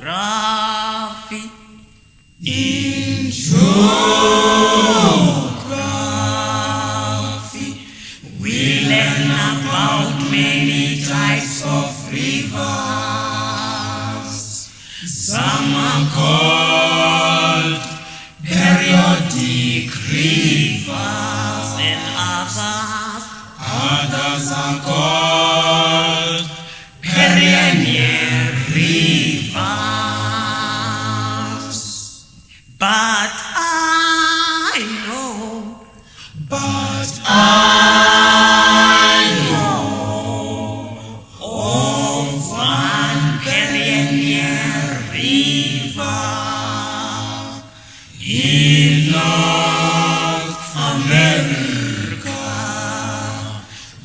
geography. In geography, we learn about many types of rivers. Some are called periodic rivers, And others are called perennial rivers. but I know of one perennial river in North America,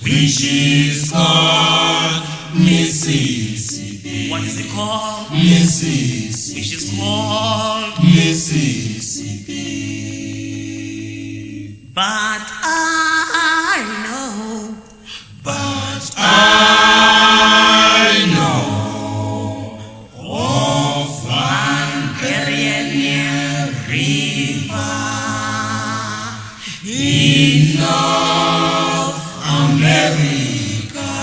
which is called Mississippi. what is it called? Mississippi. Which is called, Mississippi. but I know of one perennial river in North America,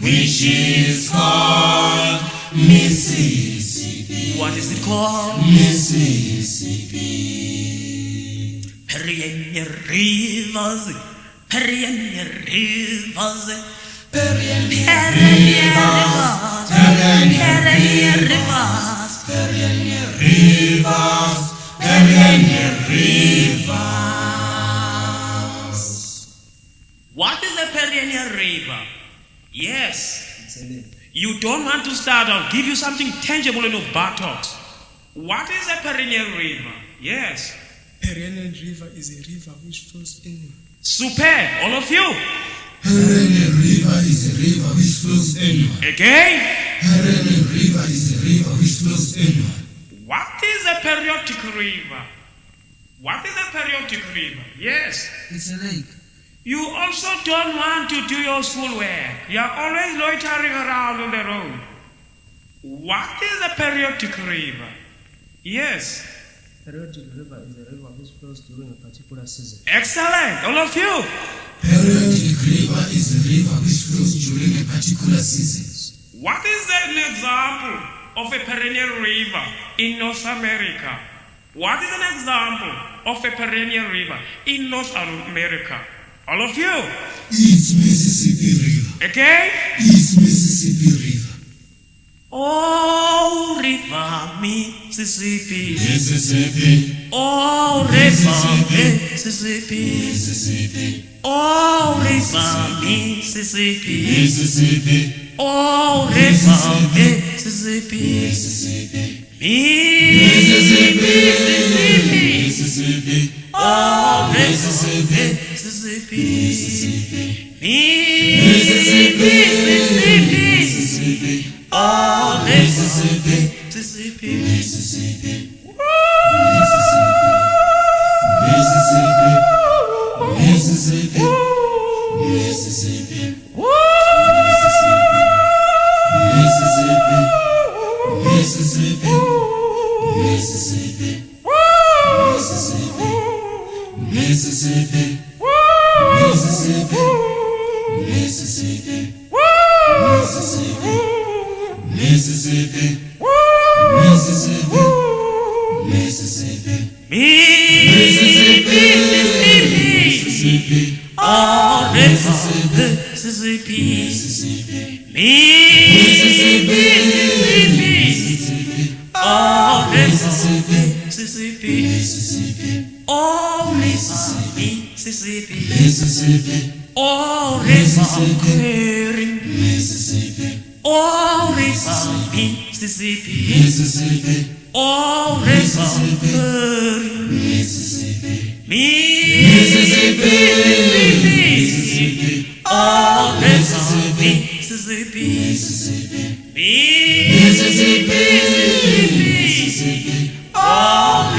which is called Mississippi. what is it called? Mississippi. Perennial rivers, perennial rivers, Perennial rivers. What is a perennial river? Yes. You don't want to start. I'll give you something tangible in your buttocks. What is a perennial river? Yes. Perennial river is a river which flows inward. Superb, all of you. Perennial river is a river which flows inward. Again. Perennial river is a river which flows inward. What is a periodic river? What is a periodic river? Yes. It's a lake. You also don't want to do your schoolwork. You are always loitering around on the road. What is a periodic river? Yes. Periodic river is a river which flows during a particular season. Excellent, all of you. Periodic river is a river which flows during a particular season. What is an example of a perennial river in North America? What is an example of a perennial river in North America? All of you. It's Mississippi River. Okay? It's Mississippi River. Oh, river Mississippi. Mississippi. Oh, river Mississippi. Mississippi. Oh, river Mississippi. Mississippi. Oh, river Mississippi. Mississippi. Mississippi. Mississippi. Oh, Mississippi. Mississippi. Mississippi. Mississippi. Mississippi. Oh, Mississippi. Mississippi. Mississippi. Mississippi. Mississippi. Mississippi. Mississippi. Mississippi. Mississippi. Mississippi. Mississippi. Mississippi. Mississippi. Mississippi. Mississippi. Mississippi. Mississippi. Mississippi. Mississippi. Oh, river Mississippi. Mississippi. Mississippi. Mississippi. Oh, river Mississippi. Mississippi. Oh, river Mississippi. Mississippi. Oh, river Mississippi. Oh, river Mississippi. Mississippi. Oh, river Mississippi. Mississippi. Oh, river Mississippi. Mississippi. Mississippi. Oh,